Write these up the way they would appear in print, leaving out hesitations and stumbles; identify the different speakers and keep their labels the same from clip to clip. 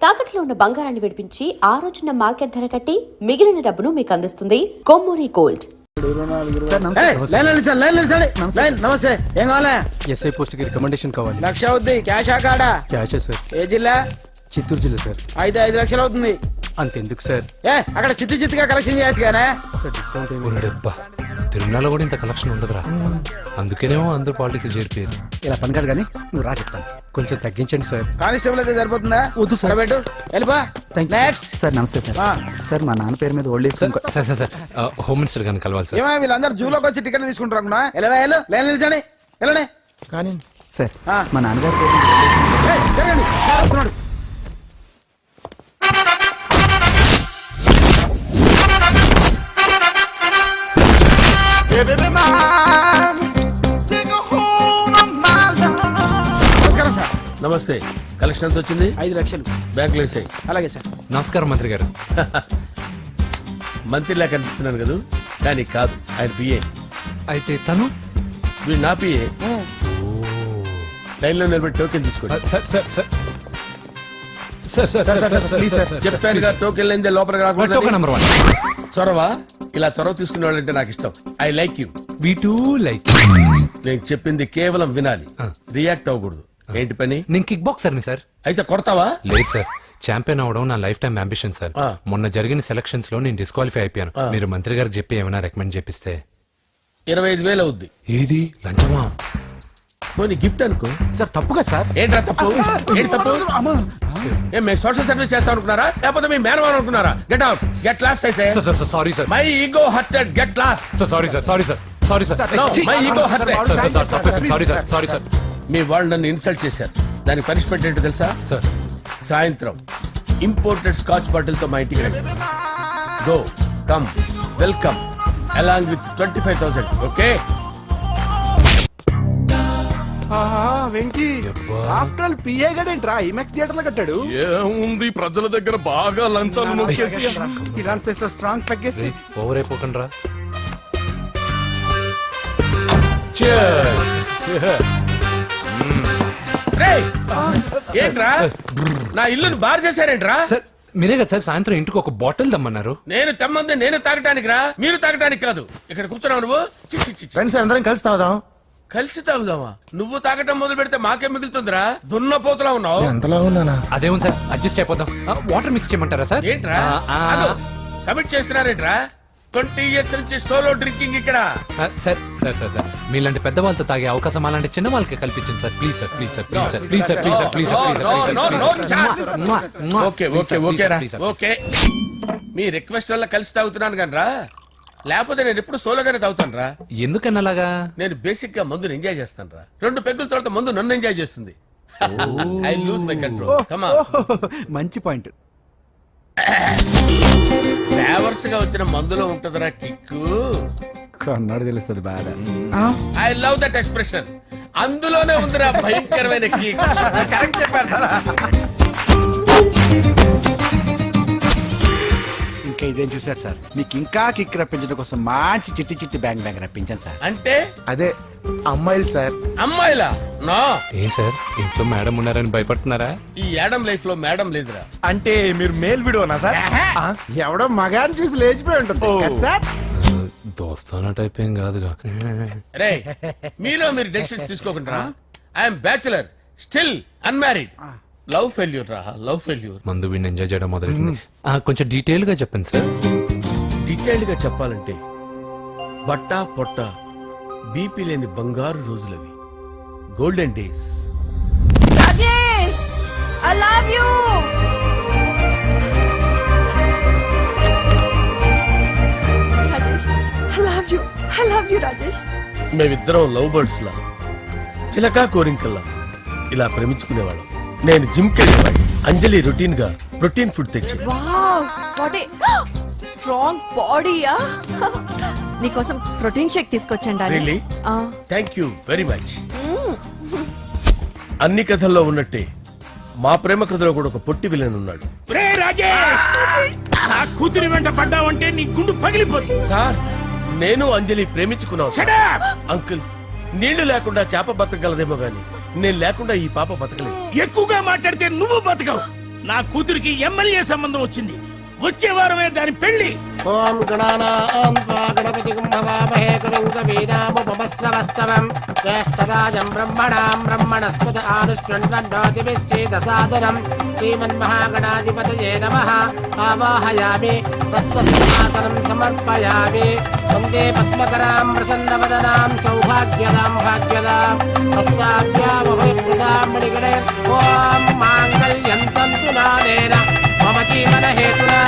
Speaker 1: తాకట్లో ఉన్న బంగారాన్ని విడిపించి ఆ రోజున మార్కెట్ ధర కట్టి మిగిలిన డబ్బును మీకు అందిస్తుంది కొమ్మూరి గోల్డ్.
Speaker 2: నమస్తే, ఏం కావాలా?
Speaker 3: ఎస్ఐ పోస్ట్ కి రికమెండేషన్ కావాలి.
Speaker 2: 1,00,000 అవుద్ది. క్యాషా కాడా?
Speaker 3: Cash sir.
Speaker 2: ఏ జిల్లా?
Speaker 3: చిత్తూరు జిల్లా సార్.
Speaker 2: అయితే 5 లక్షలు అవుతుంది.
Speaker 3: అంతెందుకు సార్?
Speaker 2: అక్కడ చిత్తుగా కలెక్షన్ చేయొచ్చు కానీ
Speaker 3: సార్ డిస్కౌంట్
Speaker 4: డబ్బా తిరుమలలో కూడా ఇంత కలెక్షన్ ఉండదురా. అందుకేనేమో అందరూ పాలిటిక్స్ చేరిపోయారు.
Speaker 3: ఇలా పని కాదు కానీ నువ్వు రా చెప్తాను. కొంచెం తగ్గించండి సార్.
Speaker 2: కానిస్టేబుల్ అయితే సరిపోతుందా?
Speaker 3: వద్దు సార్.
Speaker 2: పెట్టు, వెళ్ళిపా. నెక్స్ట్
Speaker 3: సార్ నమస్తే సార్. సార్ మా నాన్న పేరు మీద old age
Speaker 4: sir sir sir sir home minister గారిని కలవాలి సార్.
Speaker 2: ఏమో వీళ్ళందరూ జూలోకి వచ్చి టికెట్ తీసుకుంటారు. లైన్ నిలిచండి, వెళ్ళండి.
Speaker 3: కానీ సార్ మా నాన్నగారి పేరు మీద
Speaker 2: జరగండి, వస్తున్నాడు. నమస్కారం సార్.
Speaker 5: నమస్తే. కలెక్షన్ ఎంత వచ్చింది?
Speaker 2: 5 లక్షలు.
Speaker 5: బ్యాంకులో వేసాయి.
Speaker 2: అలాగే సార్.
Speaker 4: నమస్కారం మంత్రి గారు.
Speaker 5: మంత్రిలా కనిపిస్తున్నాను కదా, కానీ కాదు, ఆయన పిఏ.
Speaker 4: అయితే తను
Speaker 5: వీడు నా పిఏ. లైన్లో నిలబెట్టి టోకెన్ తీసుకోండి.
Speaker 4: Sir sir sir sir sir sir please sir
Speaker 5: చెప్పానుగా, టోకెన్ లేనిదే లోపలికి
Speaker 4: టోకెన్
Speaker 5: రాకూడదు.
Speaker 4: నెంబర్ 1.
Speaker 5: చొరవ, ఇలా చొరవ తీసుకునే వాళ్ళంటే నాకు ఇష్టం. I like you.
Speaker 4: We two like.
Speaker 5: నేను చెప్పింది కేవలం వినాలి, రియాక్ట్ అవ్వకూడదు. ఏంటి పని?
Speaker 4: నేను కిక్ బాక్సర్ని సార్.
Speaker 5: అయితే కొడతావా?
Speaker 4: లేదు సార్, ఛాంపియన్ అవడం నా లైఫ్ టైం అంబిషన్ సార్. మొన్న జరిగిన సెలక్షన్స్ లో నేను డిస్క్వాలిఫై అయిపోయాను. మీరు మంత్రి గారికి చెప్పి ఏమైనా రికమెండ్ చేపిస్తే.
Speaker 5: 25,000 అవుద్ది.
Speaker 4: ఏది లంచమా?
Speaker 5: పోనీ గిఫ్ట్ అనుకో.
Speaker 3: సార్ తప్పుగా సార్.
Speaker 5: ఏంట్రా తప్పు? ఏంటి తప్పు? ఏం మేము సోషల్ సర్వీస్ చేస్తాం అనుకున్నారా, లేకపోతే మీ మేనమాన్ అనుకున్నారా? Get out, get lost. అయితే
Speaker 4: sorry sir,
Speaker 5: my ego hurted, get lost.
Speaker 4: Sorry sir, sorry sir, sorry sir,
Speaker 5: my ego hurted.
Speaker 4: Sorry sir, sorry sir.
Speaker 5: మీ వాళ్ళు నన్ను ఇన్సల్ట్ చేశారు. దానికి పనిష్మెంట్ ఏంటో తెలుసా?
Speaker 4: సార్
Speaker 5: సాయంత్రం ఇంపోర్టెడ్ స్కాచ్ బాటిల్ తో మా ఇంటికి రండి. Go, come, welcome along with 25,000. Okay?
Speaker 2: Venky, after all PA గడేంట్రా ఇమెక్స్ థియేటర్ లో కట్టాడు.
Speaker 6: ఏముంది, ప్రజల దగ్గర బాగా లంచాలు నొక్కేసి
Speaker 2: ఇలాంటి ప్లేస్ లో స్ట్రాంగ్ తగ్గేస్తే
Speaker 4: ఓవర్ అయిపోకండి రా.
Speaker 5: రేయ్, ఏంట్రా నా ఇల్లుని బార్ చేశారేంట్రా?
Speaker 4: సార్ మీరే కదా సార్ సాయంత్రం ఇంటికి ఒక బాటిల్ దమ్మన్నారు.
Speaker 5: నేను తెమ్మంది నేను తాగటానికి రా, మీరు తాగటానికి కాదు. ఇక్కడ కూర్చున్నావు నువ్వు.
Speaker 2: ఫ్రెండ్స్ అందరం కలిసి తాగుదాం.
Speaker 5: కలిసి తాగుదామా? నువ్వు తాగటం మొదలు పెడితే మాకే మిగులుతుందిరా. దున్నపోతులా ఉన్నావు.
Speaker 2: ఎంతలా ఉన్నానా?
Speaker 4: అదేమో సార్, అడ్జస్ట్ అయిపోదాం. వాటర్ మిక్స్ చేయమంటారా సార్?
Speaker 5: ఏంట్రా కమిట్ చేస్తున్నారేంట్రా? 20 years నుంచి సోలో డ్రింకింగ్ ఇక్కడ.
Speaker 4: సార్ సార్ సార్ సార్ మీలాంటి పెద్ద వాళ్ళతో తాగే అవకాశం అలాంటి చిన్న వాళ్ళకి కల్పించండి sir. Please sir, please sir, please sir, please sir, please sir, please sir,
Speaker 5: okay okay okay రా, ఓకే. మీ రిక్వెస్ట్ వల్ల కలిసి తాగుతున్నాను కానీ రా, లేకపోతే నేను ఎప్పుడు సోలోగానే తాగుతాను రా.
Speaker 4: ఎందుకన్నా అలాగా? నేను
Speaker 5: బేసిక్ గా మందుని ఎంజాయ్ చేస్తాను రా. 2 పెగ్గుల తర్వాత మందు నన్ను ఎంజాయ్ చేస్తుంది. I lose my control. Come on.
Speaker 3: మంచి పాయింట్.
Speaker 5: ఫ్లేవర్స్ గా వచ్చిన మందులో ఉంటదిరా కిక్కు.
Speaker 3: కన్నాడు తెలుస్తుంది బాగా.
Speaker 5: I love that expression. అందులోనే ఉందిరా భయంకరమైన కిక్. కరెక్ట్ చెప్పారు సార్.
Speaker 3: ఇంకా ఇదేం చూసారు సార్, మీకు ఇంకా కిక్ రప్పించడం కోసం మంచి చిట్టి చిట్టి బ్యాంగ్ బ్యాంగ్ రప్పించాను సార్.
Speaker 5: అంటే
Speaker 3: అదే అమ్మాయిలు సార్.
Speaker 5: అమ్మాయిలా? నా
Speaker 4: ఏం సార్ ఇంట్లో మేడం ఉన్నారని భయపడుతున్నారా?
Speaker 5: ఈ యాడమ్ లైఫ్ లో మేడం లేదురా.
Speaker 6: అంటే మీరు మేల్ వీడియోనా సార్?
Speaker 3: ఎవడో మగాన్ని చూసి లేచిపోయి ఉంటుంది కదా సార్.
Speaker 4: దోస్తానా టైప్ ఏం కాదుగా.
Speaker 5: రే, మీలో మీరు డెసిషన్స్ తీసుకోకుండా. I'm bachelor, still unmarried. Love failure రా, లవ్ ఫెయిల్యూర్.
Speaker 4: మందు వీడిని ఎంజాయ్ చేయడం మొదలైంది. కొంచెం డీటెయిల్ గా చెప్పండి సార్.
Speaker 5: డీటెయిల్డ్ గా చెప్పాలంటే బట్టా పొట్ట బీపీ లేని బంగారు రోజులవి, golden days.
Speaker 1: Rajesh, I love you. Rajesh, I love you. I love you, Rajesh.
Speaker 5: మేమిద్దరం లవ్ బర్డ్స్ లా, చిలకా కోరింకల్లా ఇలా ప్రేమించుకునేవాళ్ళం. నేను జిమ్ కెళ్ళేవాడిని. అంజలి రొటీన్ గా ప్రోటీన్ ఫుడ్ తెచ్చి.
Speaker 7: వావ్, వాట్ ఏ స్ట్రాంగ్ బాడీయా. నీకోసం ప్రోటీన్ షేక్ తీసుకొచ్చండి.
Speaker 5: Really? Thank you very much. అన్ని కథల్లో ఉన్నట్టే మా ప్రేమ కథలో కూడా ఒక పొట్టి విలన్ ఉన్నాడు.
Speaker 6: కూతురి వెంట పడ్డావంటే నీ గుండు పగిలిపోతుంది.
Speaker 5: సార్, నేను అంజలి ప్రేమించుకున్నాను. అంకుల్, నీళ్లు లేకుండా చేప బతకగలదేమో గాని నేను లేకుండా ఈ పాప బతకలేదు.
Speaker 6: ఎక్కువగా మాట్లాడితే నువ్వు బతకవు.
Speaker 8: నా కూతురికి ఎమ్మెల్యే సంబంధం వచ్చింది. వచ్చే వారమే దాని పెళ్లి.
Speaker 5: ఓం గణానాం త్వా గణపతిం భవామహే కవిం కవీనాముపమస్రవస్తవం జ్యేష్ఠరాజం బ్రహ్మణాం బ్రహ్మణస్పద ఆనుష్ణ్వన్నోతిభిశ్చేదసాదనం శ్రీమన్మహాగణాధిపతయే నమః. ఆవాహయామి తత్వసింహాసనం సమర్పయామి. వందే పద్మకరాం ప్రసన్నవదనాం సౌభాగ్యదాం భాగ్యదాం హస్తాభ్యామభయప్రదాం మణిగణే. ఓం మాంగళ్యం తంతు నానేన మమ జీవన హేతునా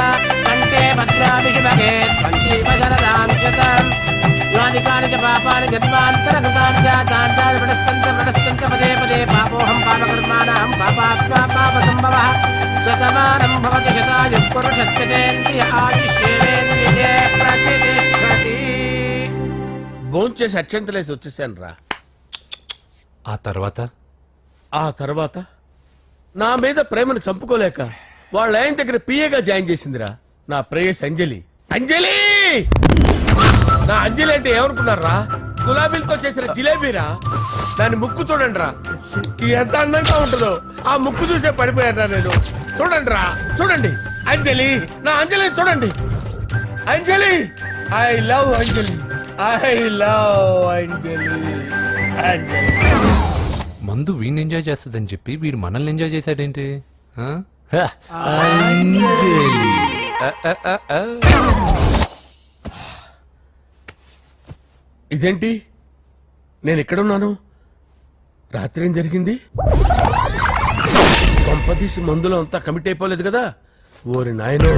Speaker 5: కంటే భద్రామి శుభగే సంజీవ శరదాం శతం. యానికాని చ పాపాని జన్మాంతరకృతాని జాతాని ప్రణశ్యంత పదే పదే పాపోహం పాపకర్మాణం పాపాత్మా పాపసంభవః. శతమానం భవతి శతాయుః పురుషస్యేంద్రియ ఆయుష్యేంద్రియే ప్రతిష్టతి. భోంచేసి అక్షంతలేసి వచ్చేసాను రా. ఆ తర్వాత నా మీద ప్రేమను చంపుకోలేక వాళ్ళ ఆయన దగ్గర పిఏగా జాయిన్ చేసిందిరా నా ప్రేయస్ అంజలి. అంజలి నా అంజలి అంటే ఏమనుకున్నారా? గులాబీలతో చేసిన జిలేబీరా. దాని ముక్కు చూడండి రా, ఎంత అందంగా ఉంటుందో. ఆ ముక్కు చూసే పడిపోయారా నేను. చూడండి రా, చూడండి అంజలి, నా అంజలి చూడండి. Anjali, I love Anjali, I love Anjali. Anjali
Speaker 4: మందు వీడిని ఎంజాయ్ చేస్తుందని చెప్పి వీడు మనల్ని ఎంజాయ్ చేశాడేంటి? ఆ?
Speaker 5: ఇదేంటి నేను ఎక్కడున్నాను? రాత్రి ఏం జరిగింది? కొంపదీసి మందులో అంతా కమిట్ అయిపోలేదు కదా? ఓరి నాయనో,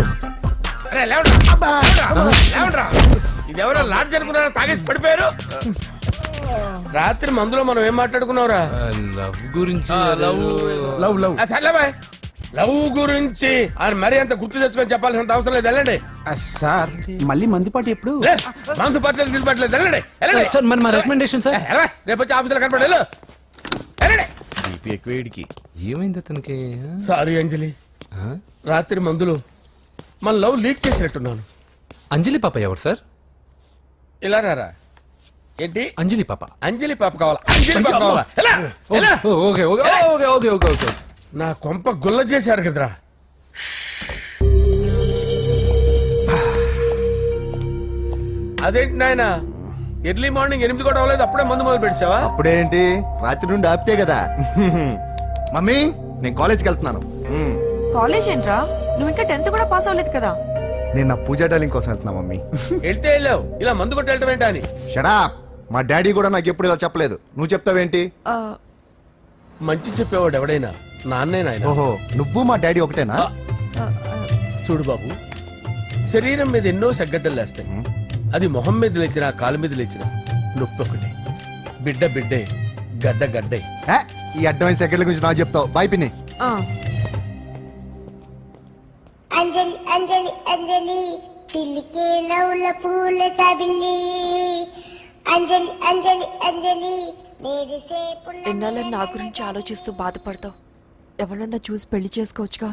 Speaker 5: ఇదెవరో లాడ్జ్ అనుకున్నారా? తాగేసి పడిపోయారు. రాత్రి మందులో మనం ఏం మాట్లాడుకున్నావురా?
Speaker 4: లవ్ గురించి
Speaker 5: సర్లేబాయ్, లవ్ గురించి ఆయన మరీ అంత గుర్తు తెచ్చుకొని చెప్పాల్సినంత అవసరం లేదు. వెళ్ళండి
Speaker 2: సార్ మళ్ళీ మందుపాటి ఎప్పుడు?
Speaker 5: మందు పట్టలేదు గిల్లు పట్టలేదు. వెళ్ళండి వెళ్ళండి.
Speaker 4: సార్ మరి మా రికమెండేషన్ సార్.
Speaker 5: రేపు వచ్చి ఆఫీసులో కనపడి వెళ్ళు. వెళ్ళండి.
Speaker 4: ఏమైంది అతనికి?
Speaker 5: సారీ అంజలి, రాత్రి మందులో మన లవ్ లీక్ చేసినట్టున్నాను.
Speaker 4: అంజలి పాప ఎవరు సార్?
Speaker 5: ఇలా రారా. ఏంటి
Speaker 4: అంజలి పాప?
Speaker 5: అంజలి పాప కావాలా? అంజలి పాప కావాలా? ఎలా? ఎలా?
Speaker 4: Okay okay okay okay okay okay.
Speaker 5: నా కొంప గుల్ల చేశారు కదరా. అదేంటి నాయన, ఎర్లీ మార్నింగ్ 8 కూడా అవ్వలేదు, అప్పుడే మందు మొదలు పెట్టావా?
Speaker 9: అప్పుడేంటి, రాత్రి నుండి ఆపితే కదా. మమ్మీ నేను కాలేజ్కి వెళ్తున్నాను.
Speaker 7: కాలేజ్ ఏంట్రా? నువ్వు ఇంకా 10th కూడా పాస్ అవ్వలేదు కదా.
Speaker 9: నేను నా పూజా డాలింగ్ కోసం వెళ్తున్నా మమ్మీ.
Speaker 5: వెళ్తే వెళ్ళావు, ఇలా మందు కొట్టి వెళ్ళటం ఏంటా అని.
Speaker 9: షడా, మా డాడీ కూడా నాకు ఎప్పుడు ఇలా చెప్పలేదు. నువ్వు చెప్తావేంటి?
Speaker 5: మంచి చెప్పేవాడు ఎవడైనా నాన్నే నాయన.
Speaker 9: ఓహో, నువ్వు మా డాడీ ఒకటేనా?
Speaker 5: చూడు బాబు, శరీరం మీద ఎన్నో సగ్గడ్డలు లేస్తాయి. అది మొహం మీద లేచినా కాలు మీద లేచినా నొప్పి ఒకటి. బిడ్డ బిడ్డే, గడ్డ గడ్డే.
Speaker 9: ఈ అడ్వాన్స్ సెకండ్ల గురించి నాకు చెప్తావు. బాయ్ పిన్ని.
Speaker 10: అంజలి అంజలి అంజలి పిల్లికే నవ్వుల పూల తబిల్లి. అంజలి అంజలి అంజలి
Speaker 7: ఎన్నాళ్ళ నా గురించి ఆలోచిస్తూ బాధపడతావు. ఎవరన్నా చూసి పెళ్లి చేసుకోవచ్చుగా.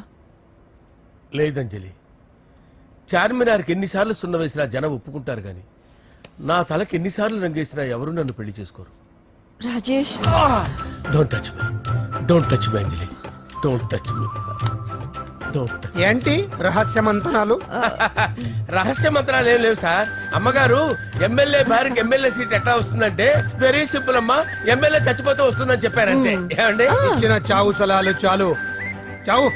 Speaker 5: లేదంజలి, చార్మినార్కి ఎన్నిసార్లు సున్న వేసినా జనం ఒప్పుకుంటారు గాని నా తలకి ఎన్నిసార్లు రంగేసినా ఎవరు నన్ను పెళ్లి చేసుకోరు.
Speaker 7: Rajesh,
Speaker 5: don't touch me, don't touch me Anjali, don't touch me.
Speaker 2: ఏంటి రహస్య మంతనాలు?
Speaker 5: రహస్య మంత్రాలు ఏం లేవు సార్. అమ్మగారు ఎమ్మెల్యే భార్యకి ఎమ్మెల్యే సీట్ ఎట్లా వస్తుందంటే వెరీ సింపుల్ అమ్మా, ఎమ్మెల్యే చచ్చిపోతే వస్తుందని చెప్పారంటే. ఏమండి,
Speaker 2: ఇచ్చిన చావు సలాలు చాలు. చావు,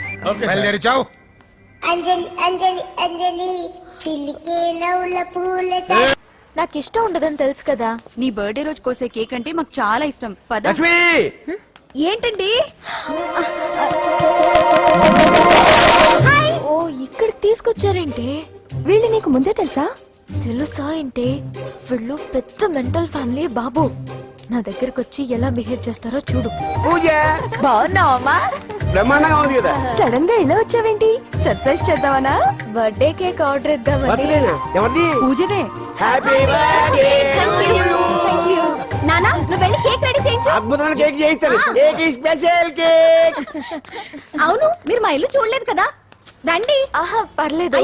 Speaker 2: బయలుదేరి చావు.
Speaker 10: అంజలి అంజలి అంజలి పిల్లికే నవ్వుల పూల.
Speaker 1: నాకు ఇష్టం ఉండదని తెలుసు కదా.
Speaker 7: నీ బర్త్డే రోజు కోసే కేక్ అంటే మాకు చాలా ఇష్టం. పద. ఏంటండి?
Speaker 1: ఓ, ఇక్కడికి తీసుకొచ్చారేంటి?
Speaker 7: వీళ్ళు నీకు ముందే తెలుసా?
Speaker 1: తెలుసా ఏంటి? వీళ్ళు పెద్ద మెంటల్ ఫ్యామిలీ బాబు. నా దగ్గరకు వచ్చి ఎలా బిహేవ్ చేస్తారో చూడు.
Speaker 7: బాగున్నావమ్మా?
Speaker 2: బ్రహ్మాండంగా ఉంది కదా.
Speaker 7: సడన్ గా ఇలా వచ్చావేంటి? సర్ప్రైజ్ చేద్దామనా?
Speaker 1: బర్త్డే కేక్ ఆర్డర్ ఇద్దామని.
Speaker 2: ఎవరిది?
Speaker 7: పూజనే.
Speaker 1: నానా, నువ్వు వెళ్ళి కేక్ రెడీ చేయించు.
Speaker 2: అద్భుతమైన కేక్ చేయిస్తాను. Special cake.
Speaker 1: అవును, మీరు మా ఇల్లు చూడలేదు కదా. రండి. ఆహా, పర్లేదు.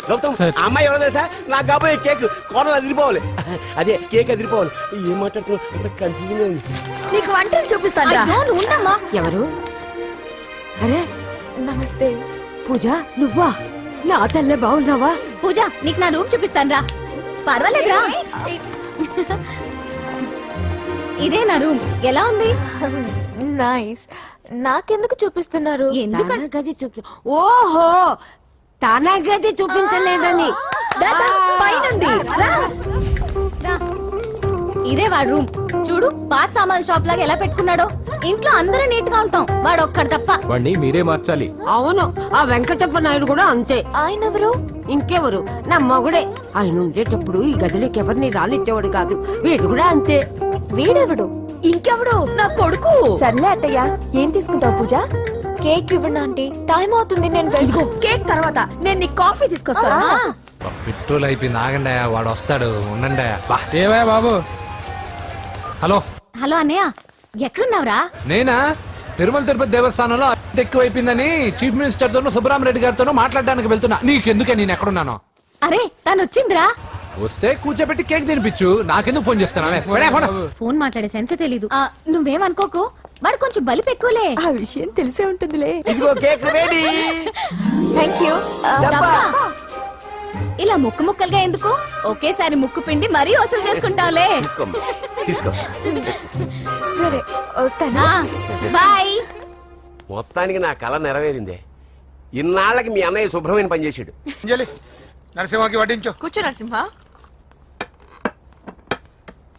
Speaker 5: గౌతమ్ ఆ అమ్మాయి ఎవరో తెలుసా? నాకు కాబోయే కేక్ కోడలు అదిరిపోవాలి. అదే కేక్ అదిరిపోవాలి. ఏం మాట్లాడుతున్నావు? కన్ఫ్యూజన్ ఉంది.
Speaker 7: నీకు వంటలు చూపిస్తాను
Speaker 1: అయ్యో, నువ్వు ఉండమ్మా.
Speaker 7: ఎవరు? అరే
Speaker 1: నమస్తే.
Speaker 7: పూజ నువ్వా? నా తల్లే బాగున్నావా?
Speaker 1: పూజ, నీకు నా రూమ్ చూపిస్తాను రా. పర్వాలేదురా. ఇదే నా రూమ్. ఎలా ఉంది? నైస్. నాకెందుకు చూపిస్తున్నారు?
Speaker 7: తన గది చూపి. ఓహో, తన గది చూపించలేదని. దాదా, పైనుంది. రా.
Speaker 1: ఇదే వాడు రూమ్. చూడు, పాత సామాన్ షాప్ లాగా ఎలా పెట్టుకున్నాడో. ఇంట్లో అందరూ నీట్ గా ఉంటాం, వాడు ఒక్కడు తప్ప.
Speaker 4: వాడిని మీరే మార్చాలి.
Speaker 7: అవును, ఆ వెంకటప్ప నాయుడు కూడా అంతే.
Speaker 1: ఆయన ఎవరు?
Speaker 7: ఇంకెవరు? నా మగుడే. ఆయన ఉండేటప్పుడు ఈ గదిలోకి ఎవరిని రానిచ్చేవాడు కాదు. వీడు కూడా అంతే.
Speaker 1: వీడెవడు?
Speaker 7: ఇంకెవడు? నా కొడుకు. సర్లే అత్తయ్య, ఏం తీసుకుంటావు పూజ?
Speaker 1: కేక్ ఇవ్వండి ఆంటీ, టైం అవుతుంది. నేను
Speaker 7: ఇదిగో కేక్ తర్వాత నేను నీకు కాఫీ తీసుకొస్తాను.
Speaker 4: పెట్రోల్ అయిపోయింది, ఆగండి, వాడు వస్తాడు, ఉండండి. ఏవా బాబు. హలో
Speaker 1: హలో అన్నయ్య, ఎక్కడున్నావురా?
Speaker 4: నేనా తిరుమల తిరుపతి దేవస్థానంలో అత్యంత ఎక్కువైపోయిందని చీఫ్ మినిస్టర్ తోనూ సుబ్బరామరెడ్డి గారితోనూ మాట్లాడడానికి వెళ్తున్నా. నీకెందుకే నేను ఎక్కడున్నాను?
Speaker 1: అరే, తను వచ్చిందిరా.
Speaker 4: వస్తే కూర్చోబెట్టి కేక్ తినిపించు, నాకెందుకు ఫోన్ చేస్తున్నా?
Speaker 1: ఫోన్ మాట్లాడే సెన్స్ తెలీదు. నువ్వేమనుకోకు, వాడు కొంచెం బలిపు ఎక్కువలే.
Speaker 7: ఆ విషయం తెలిసే ఉంటుందిలే.
Speaker 5: ఇదిగో కేక్ రెడీ.
Speaker 1: Thank you. ఇలా ముక్కు ముక్కలుగా ఎందుకు? ఒకేసారి ముక్కు పిండి మరీ వసూలు చేసుకుంటావులే.
Speaker 5: తీసుకో.
Speaker 1: సరే, వస్తానా? బాయ్.
Speaker 5: మొత్తానికి నా కళ నెరవేరిందే. ఇన్నాళ్ళకి మీ అన్నయ్య శుభ్రమైన పని చేశాడు.
Speaker 2: అంజలి, నరసింహకి వడ్డించు.
Speaker 7: కూర్చో నరసింహ.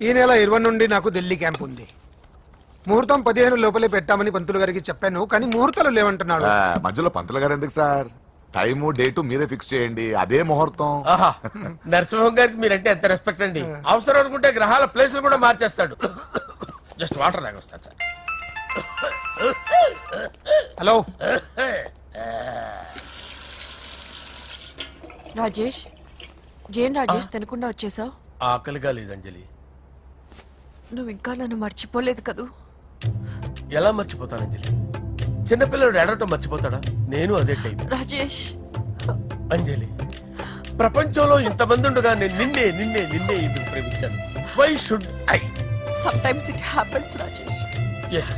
Speaker 2: ఈ నెల 20 నుండి నాకు ఢిల్లీ క్యాంప్ ఉంది. ముహూర్తం 15 లోపలే పెట్టామని పంతులు గారికి చెప్పాను, కానీ ముహూర్తాలు లేవంటున్నాడు.
Speaker 9: మధ్యలో పంతులు గారు ఎందుకు సార్? టైము డేటు మీరే ఫిక్స్ చేయండి, అదే ముహూర్తం.
Speaker 5: ఆహా, నరసింహం గారికి మీరంటే ఎంత రెస్పెక్ట్ అండి. అవసరం అనుకుంటే గ్రహాల ప్లేసులు కూడా మార్చేస్తాడు. జస్ట్ వాటర్ తాగొస్తాడు సార్.
Speaker 2: హలో,
Speaker 7: రాజేష్, ఏం రాజేష్ తినకుండా వచ్చేసావు?
Speaker 5: ఆకలిగా లేదు అంజలి.
Speaker 7: నువ్వు ఇంకా నన్ను మర్చిపోలేదు కదూ?
Speaker 5: ఎలా మర్చిపోతాను అంజలి? చిన్నపిల్లడు ఏడవటం మర్చిపోతాడా? నేను అదే టైప్.
Speaker 7: రాజేష్,
Speaker 5: అంజలి, ప్రపంచంలో ఇంతమంది ఉండగా నేను నిన్నే నిన్నే నిన్నే ఇప్పుడు ప్రేమించాను. Why should I?
Speaker 7: Sometimes it happens Rajesh.
Speaker 5: Yes,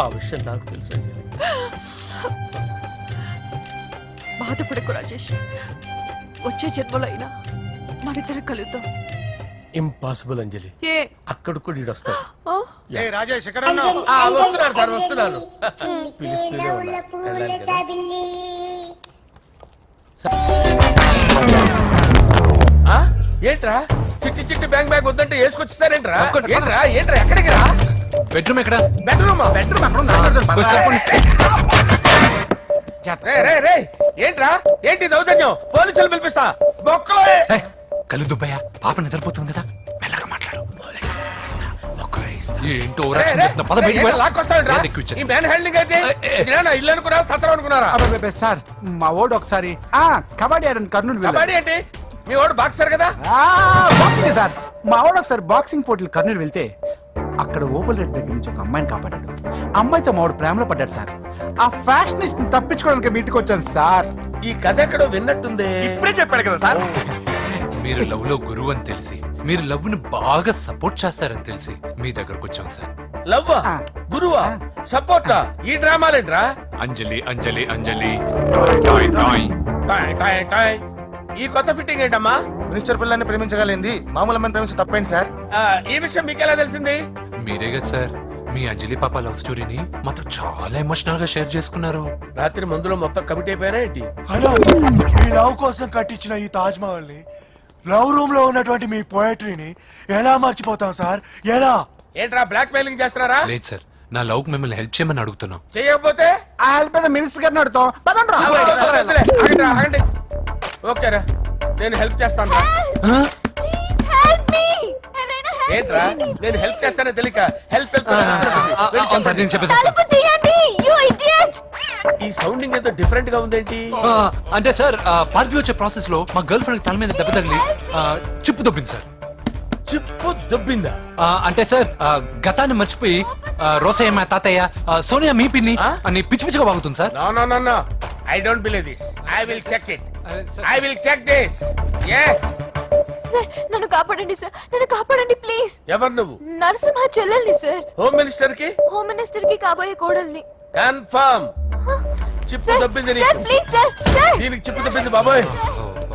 Speaker 5: ఆ విషయం నాకు తెలుసు అంజలి.
Speaker 7: బాధపడకు రాజేష్, వచ్చే జన్మలో అయినా మనిద్దరం కలుద్దాం.
Speaker 5: ఇంపాసిబుల్ అంజలి.
Speaker 7: ఏ
Speaker 5: అక్కడ కూడా ఈడు వస్తాడు.
Speaker 7: ఆ?
Speaker 2: రాజేష్ ఎక్కడ ఉన్నావు?
Speaker 5: వస్తున్నాను సార్, వస్తున్నాను. పిలుస్తూనే
Speaker 10: చిలికే
Speaker 5: ఉన్నా.
Speaker 10: నవ్వుల పూల
Speaker 5: వెళ్ళాలి కదా.
Speaker 10: తబిల్లి.
Speaker 5: ఆ? ఏంట్రా చిట్టి చిట్టి బ్యాంక్ బ్యాగ్ వద్దంటే వేసుకొచ్చేసారేంట్రా? ఏంట్రా ఏంట్రా ఎక్కడికి రా?
Speaker 4: బెడ్రూమ్ ఎక్కడ?
Speaker 5: బెడ్రూమ్
Speaker 2: అక్కడ ఉందా?
Speaker 5: ఏంట్రా ఏంటి దౌర్జన్యం? పోలీసులు పిలిపిస్తా. బొక్కలో
Speaker 4: కళ్ళు దుబ్బయ్యా, పాప నిద్రపోతుంది కదా, మెల్లగా మాట్లాడు. ఏంటో ఓవరాక్షన్ చేస్తున్నా. పద బయటికి వెళ్ళు.
Speaker 5: లాక్కొస్తాడు.
Speaker 4: నేను ఎక్కువ ఇచ్చేస్తా.
Speaker 5: ఈ మ్యాన్ హ్యాండ్లింగ్ అయితే ఇదేనా ఇల్లు అనుకున్నారా, సత్రం అనుకున్నారా?
Speaker 3: అబ్బబ్బబ్బే, సార్ మా ఓడు ఒకసారి కబడ్డీ ఆడని కర్నూలు
Speaker 5: కబడ్డీ ఏంటి? మీ వాడు బాక్సర్ కదా?
Speaker 3: Boxing sir. మా ఓడు ఒకసారి బాక్సింగ్ పోటీలు కర్నూలు వెళ్తే అక్కడ ఓపెల్ రెడ్ దగ్గర నుంచి ఒక అమ్మాయిని కాపాడాడు. అమ్మాయితో మా వాడు ప్రేమలో పడ్డాడు సార్. ఆ ఫ్యాషనిస్ట్ తప్పించుకోవడానికి మీటికి వచ్చాను సార్.
Speaker 5: ఈ కథ ఎక్కడో విన్నట్టుంది.
Speaker 2: ఇప్పుడే చెప్పాడు కదా సార్.
Speaker 4: మీరు లవ్ లో గురువు అని తెలిసి, మీరు లవ్ ని బాగా సపోర్ట్ చేస్తారని తెలిసి మీ దగ్గరకు వచ్చాం సార్.
Speaker 5: లవ్వా, గురువా, సపోర్టా? ఈ డ్రామాలేంట్రా?
Speaker 4: అంజలి అంజలి అంజలి టాయ్ టాయ్
Speaker 5: టాయ్ టాయ్ టాయ్. ఈ కొత్త ఫిట్టింగ్ ఏంటమ్మా?
Speaker 2: మినిస్టర్ పిల్లల్ని ప్రేమించగలిగింది, మామూలు అమ్మని ప్రేమించి తప్పేంటి సార్?
Speaker 5: ఈ విషయం మీకెలా తెలిసింది?
Speaker 4: మీరే కదా సార్ మీ అంజలి పాప లవ్ స్టోరీని మాతో చాలా ఎమోషనల్ గా షేర్ చేసుకున్నారు.
Speaker 5: రాత్రి మందులో మొత్తం కమిటీ అయిపోయినా ఏంటి?
Speaker 11: హలో, మీ లవ్ కోసం కట్టించిన ఈ తాజ్ మహల్ ని, లవ్ రూమ్ లో ఉన్నటువంటి మీ పోయట్రీని ఎలా మర్చిపోతాం సార్? ఎలా?
Speaker 5: ఏంట్రా బ్లాక్ మెయిలింగ్ చేస్తున్నారా?
Speaker 4: లేదు సార్, నా లవ్ కు మిమ్మల్ని హెల్ప్ చేయమని అడుగుతున్నాం.
Speaker 5: చేయకపోతే
Speaker 3: ఆ హెల్ప్ అయితే మినిస్టర్ గారిని అడుగుతాం. పదండి రా.
Speaker 5: వదిలే, ఆగండి, ఆగండి. ఓకేరా, నేను హెల్ప్ చేస్తాను రా. ఏంట్రా నేను హెల్ప్ చేస్తానో తెలియక హెల్ప్
Speaker 4: అవును సార్, నేను చెప్పేసి
Speaker 5: ఈ సౌండింగ్ ఏదో డిఫరెంట్ గా ఉందేంటి?
Speaker 4: అంటే సార్ పార్టీ వచ్చే ప్రాసెస్ లో మా గర్ల్ ఫ్రెండ్ తల మీద దెబ్బ తగిలి చిప్పు దొబ్బింది సార్.
Speaker 5: చిప్పు దొబ్బిందా?
Speaker 4: అంటే సార్ గతాన్ని మర్చిపోయి రోసయ్య మా తాతయ్య, సోనియా మీ పిన్ని అని పిచ్చి పిచ్చిగా బాగుతుంది sir.
Speaker 5: No no no no, I don't believe this. I will check it.
Speaker 4: అరే, sir,
Speaker 5: I will check this. Yes.
Speaker 1: Sir నన్ను కాపాడండి సార్, నన్ను కాపాడండి ప్లీజ్.
Speaker 5: ఎవరు నువ్వు?
Speaker 1: నరసింహ చెల్లెల్ని సార్,
Speaker 5: హోమ్ మినిస్టర్ కి
Speaker 1: హోమ్ మినిస్టర్ కి కాబోయే కోడల్ని.
Speaker 5: కన్ఫర్మ్. చిప్పు
Speaker 1: సార్
Speaker 5: దబ్బింది
Speaker 1: సార్
Speaker 5: నీకు.
Speaker 1: ప్లీజ్ సార్, సార్
Speaker 5: దీనికి చిప్పు దబ్బింది బాబోయ్.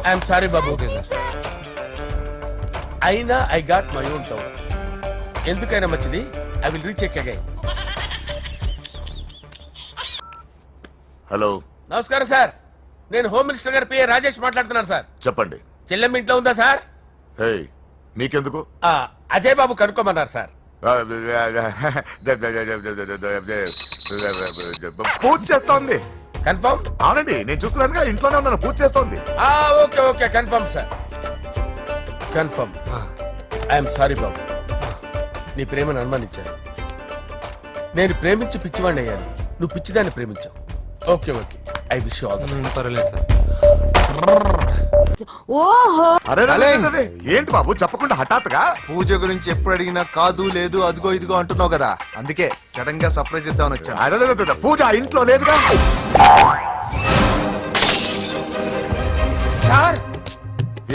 Speaker 5: ఐఎమ్ సారీ బాబు.
Speaker 4: Okay sir.
Speaker 5: అయినా I got my own town. ఎందుకైనా మంచిది, I will recheck again.
Speaker 6: Hello,
Speaker 5: నమస్కారం సార్, నేను హోమ్ మినిస్టర్ గారు పిఏ రాజేష్ మాట్లాడుతున్నాను సార్.
Speaker 6: చెప్పండి.
Speaker 5: చెల్లెమ్మ ఇంట్లో ఉందా సార్?
Speaker 6: హే, మీకెందుకు?
Speaker 5: అజయ్ బాబు కనుక్కోమన్నారు సార్.
Speaker 6: పూజ చేస్తోంది.
Speaker 5: కన్ఫర్మ్?
Speaker 6: అవునండి, నేను చూస్తున్నానుగా, ఇంట్లోనే ఉన్నాను, పూజ చేస్తోంది.
Speaker 5: Okay okay, confirm sir, confirm. I'm sorry బాబు, నీ ప్రేమను అనుమానించాను. నేను ప్రేమించి పిచ్చివాడిని అయ్యాను, నువ్వు పిచ్చిదాన్ని ప్రేమించావు. Okay okay, I wish you all the best.
Speaker 4: పర్వాలేదు సార్.
Speaker 7: ఓహో
Speaker 6: అరే అరే, అరే, ఏంటి బాబు చెప్పకుండా హఠాత్తుగా?
Speaker 9: పూజ గురించి ఎప్పుడు అడిగినా కాదు లేదు అదిగో ఇదిగో అంటున్నావు కదా, అందుకే సడన్ గా సర్ప్రైజ్ ఇద్దామని వచ్చాను.
Speaker 6: అరే, అరే, అరే, పూజ ఇంట్లో లేదుగా.
Speaker 5: సార్,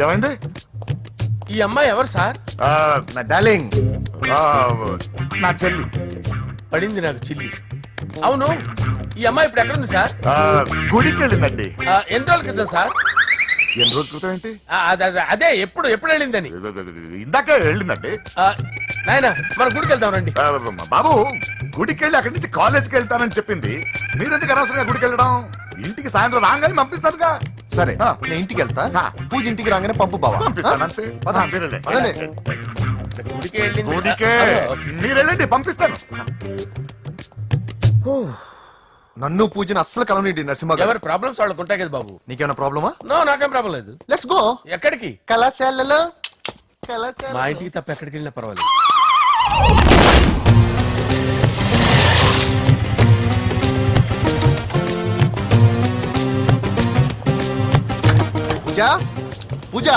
Speaker 6: ఏమైంది?
Speaker 5: ఈ అమ్మాయి ఎవరు సార్?
Speaker 9: నా డార్లింగ్,
Speaker 6: నా చెల్లి.
Speaker 5: పడింది నాకు చిల్లి. అవును, ఈ అమ్మాయి ఇప్పుడు ఎక్కడుంది సార్?
Speaker 6: గుడికి వెళ్ళిందండి.
Speaker 5: ఎన్ని రోజుల క్రితం సార్?
Speaker 6: ఎన్ని రోజుల క్రితం ఏంటి?
Speaker 5: అదే ఎప్పుడు ఎప్పుడు వెళ్ళిందని.
Speaker 6: ఇందాకే వెళ్ళిందండి.
Speaker 5: నాయన మన గుడికి వెళ్దాం రండి.
Speaker 6: బాబు, గుడికి వెళ్ళి అక్కడి నుంచి కాలేజ్కి వెళ్తానని చెప్పింది. మీరెందుకు అనవసరంగా గుడికి వెళ్ళడం? ఇంటికి సాయంత్రం రాగానే పంపిస్తానుగా.
Speaker 9: సరే నేను ఇంటికి వెళ్తా, పూజ ఇంటికి రాగానే పంపు బావా.
Speaker 6: పంపిస్తాను అంతే.
Speaker 9: పదండి.
Speaker 5: గుడికి వెళ్ళింది.
Speaker 6: గుడికే
Speaker 5: ఓకే.
Speaker 6: మీరు వెళ్ళండి, పంపిస్తాను.
Speaker 9: నన్ను పూజను అస్సలు కలవనండి నరసింహ గారు.
Speaker 5: ఎవరి ప్రాబ్లమ్స్ వాళ్ళకు ఉంటాయి కదా బాబు.
Speaker 9: నీకేమైనా ప్రాబ్లమా?
Speaker 5: నో, నాకేం ప్రాబ్లం లేదు.
Speaker 9: Let's go.
Speaker 5: ఎక్కడికి?
Speaker 9: కళాశాలలో
Speaker 5: మా ఇంటికి తప్ప ఎక్కడికి వెళ్ళినా పర్వాలేదు.
Speaker 9: పూజ, పూజ.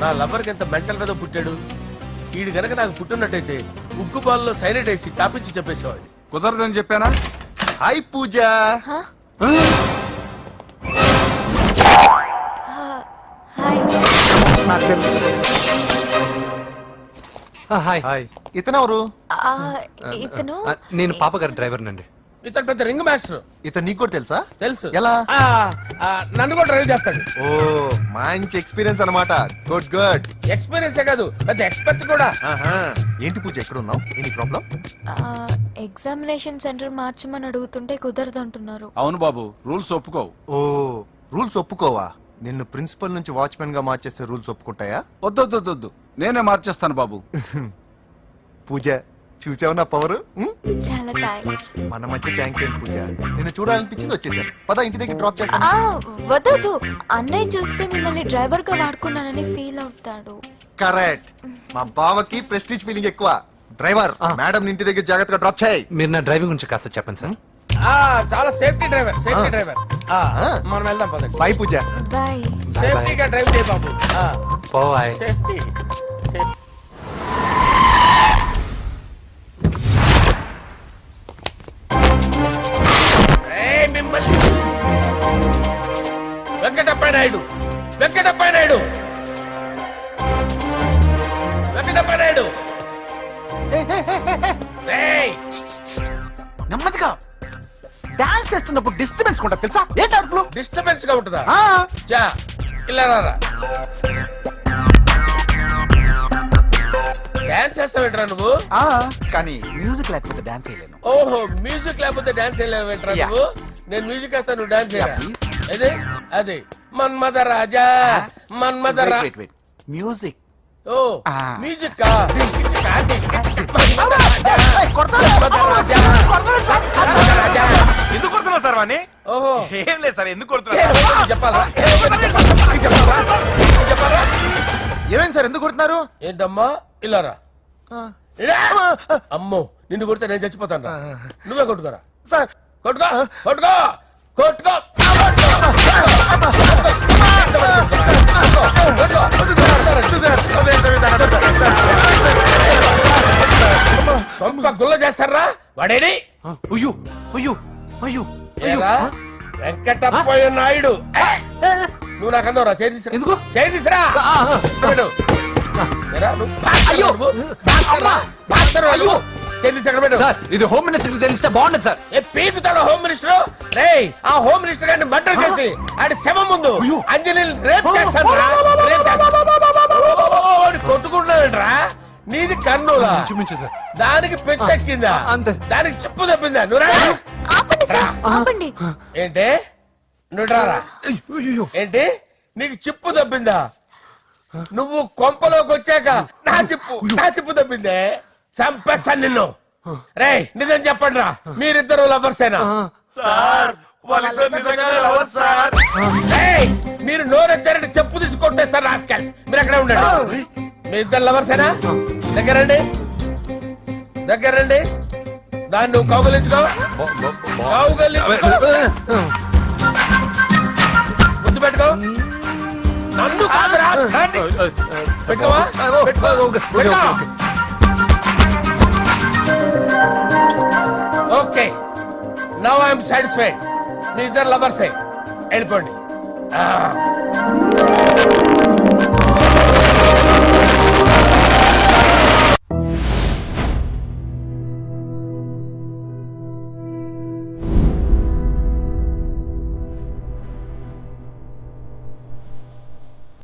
Speaker 5: నా లవర్కి ఎంత మెంటల్ మీద పుట్టాడు. వీడు గనక నాకు పుట్టినట్టయితే ఉగ్గు పాలలో సైలెంట్ వేసి తాపించి చెప్పేసేవాడు.
Speaker 6: కుదరదని చెప్పానా?
Speaker 9: హాయ్ పూజ.
Speaker 1: హాయ్.
Speaker 9: నా చెల్లి.
Speaker 4: హాయ్.
Speaker 9: హాయ్. ఇతనెవరు?
Speaker 1: ఆ, ఇతను
Speaker 4: నేను పాప గారి డ్రైవర్ నండి.
Speaker 5: ఇతను పెద్ద రింగ్ మాస్టర్.
Speaker 9: ఇతను నీకు కూడా తెలుసా?
Speaker 5: తెలుసు.
Speaker 9: ఎలా?
Speaker 5: నన్ను కూడా డ్రైవ్ చేస్తాడు.
Speaker 9: ఓ మంచి ఎక్స్పీరియన్స్ అన్నమాట. Good good.
Speaker 5: ఎక్స్పీరియన్సే కాదు, పెద్ద ఎక్స్పర్ట్ కూడా.
Speaker 9: ఏంటి పూజ ఎక్కడ ఉన్నావు? Any problem?
Speaker 1: ఎగ్జామినేషన్ సెంటర్ మార్చమని అడుగుతుంటే కుదరదు అంటున్నారు.
Speaker 6: అవును బాబు, రూల్స్ ఒప్పుకోవు.
Speaker 9: ఓ రూల్స్ ఒప్పుకోవా? నిన్ను ప్రిన్సిపల్ నుంచి వాచ్మెన్ గా మార్చేస్తే రూల్స్ ఒప్పుకుంటాయా?
Speaker 6: వద్దు, నేనే మార్చేస్తాను బాబు.
Speaker 9: పూజ చూసావు నా పవర్?
Speaker 1: చాలా థ్యాంక్స్.
Speaker 9: మన మధ్య థ్యాంక్స్ ఏంటి పూజ, నిన్ను చూడాలనిపించింది వచ్చేసాను. పద ఇంటి దగ్గర డ్రాప్ చేస్తాను.
Speaker 1: వద్దు, అన్నయ్య చూస్తే మిమ్మల్ని డ్రైవర్ గా వాడుకున్నానని ఫీల్ అవుతాడు.
Speaker 9: కరెక్ట్. మా బావకి ప్రెస్టీజ్ ఫీలింగ్ ఎక్కువ. డ్రైవర్, మేడం ఇంటి దగ్గర జాగ్రత్తగా డ్రాప్ చేయి.
Speaker 4: మీరు నా డ్రైవింగ్ గురించి కాస్త చెప్పండి సార్.
Speaker 5: చాలా సేఫ్టీ డ్రైవర్, సేఫ్టీ డ్రైవర్. మనం వెళ్దాం పదండి.
Speaker 9: బై పూజ.
Speaker 1: బాయ్.
Speaker 5: సేఫ్టీగా డ్రైవ్ చేయ బాబు.
Speaker 4: పోయ్.
Speaker 5: Safety safety. మిమ్మల్ని వెంకటప్ప నాయుడు, వెంకటప్ప నాయుడు, వెంకటప్ప నాయుడు.
Speaker 3: నెమ్మదిగా డాన్స్ చేస్తున్నప్పుడు డిస్టర్బెన్స్ కూడా తెలుసా? ఏంటి అరుపులు?
Speaker 5: డిస్టర్బెన్స్ గా ఉంటుందా? చా ఇలా రారా. డాన్స్ చేస్తావేంట్రా నువ్వు?
Speaker 3: కానీ మ్యూజిక్ లేకపోతే డాన్స్ చేయలేను.
Speaker 5: ఓహో, మ్యూజిక్ లేకపోతే డాన్స్ వేయలేవేంట్రా నువ్వు? నేను మ్యూజిక్ వేస్తా, నువ్వు డాన్స్ చేయరా? అదే అదే మన్మద రాజా, మన్మద రాజా.
Speaker 3: మ్యూజిక్.
Speaker 5: ఓ మ్యూజిక్ కా? మన్మద రాజా, మన్మద రాజా.
Speaker 11: ఎందుకు కొడుతున్నావు సార్ వాణ్ణి?
Speaker 5: ఓహో,
Speaker 11: ఏం లేదు సార్, ఎందుకు కొడుతున్నారు?
Speaker 5: చెప్పాలా? చెప్పాలా?
Speaker 11: ఏమైంది సార్, ఎందుకు కొడుతున్నారు?
Speaker 5: ఏంటమ్మా ఇలా రా. అమ్మో, నిన్ను కొడితే నేను చచ్చిపోతాను. నువ్వే కొట్టుకోరా
Speaker 11: సార్.
Speaker 5: కొట్టుకో, కొట్టుకో, కొట్టుకో. గుల్ల చేస్తారా వాడేడి?
Speaker 3: అయ్యో అయ్యో అయ్యో.
Speaker 5: ఏరా, వెంకటప్పయ్య నాయుడు నువ్వు నాకు అందవరా చేతిరా
Speaker 4: ఎందుకు?
Speaker 5: చేతిరా
Speaker 4: సార్ ఇది హోమ్ మినిస్టర్ తెలిస్తే బాగుండదు సార్.
Speaker 5: పీకుతాడు హోమ్ మినిస్టర్. రే ఆ హోమ్ మినిస్టర్ గారిని మర్డర్ చేసి ఆడి శవం ముందు అంజలి రేప్ చేస్తాను కొట్టుకుంటున్నాడంట్రా. నీది కన్నులా
Speaker 4: చూపించు సార్.
Speaker 5: దానికి పెచ్చెక్కిందా
Speaker 4: అంతే.
Speaker 5: దానికి చెప్పు తప్పిందా నువ్వు రా.
Speaker 1: ఆపండి సార్ ఆపండి.
Speaker 5: ఏంటి నువ్వు రారా
Speaker 4: అయ్యో.
Speaker 5: ఏంటి నీకు చిప్పు తప్పిందా? నువ్వు కొంపలోకి వచ్చాక నా చిప్పు తప్పిందే. చంపేస్తాను నిన్ను. రే నిజం చెప్పండి రా, మీరిద్దరు లవర్సేనా?
Speaker 11: సార్ వాళ్ళిద్దరు నిజంగానే లవర్స్ సార్.
Speaker 5: రేయ్, మీరు నోరెత్తారంటే చెప్పు తీసి కొట్టేస్తారు రాస్కల్. మీరు అక్కడే ఉండండి. మీ ఇద్దరు లవర్సేనా? దగ్గరండి దాన్ని నువ్వు కౌగలించుకో. ముందు పెట్టుకో. నన్ను కాదురా. పెట్టుకోవా? పెట్టుకో. Okay now I'm satisfied. మీ ఇద్దరు లవర్సే, వెళ్ళిపోండి.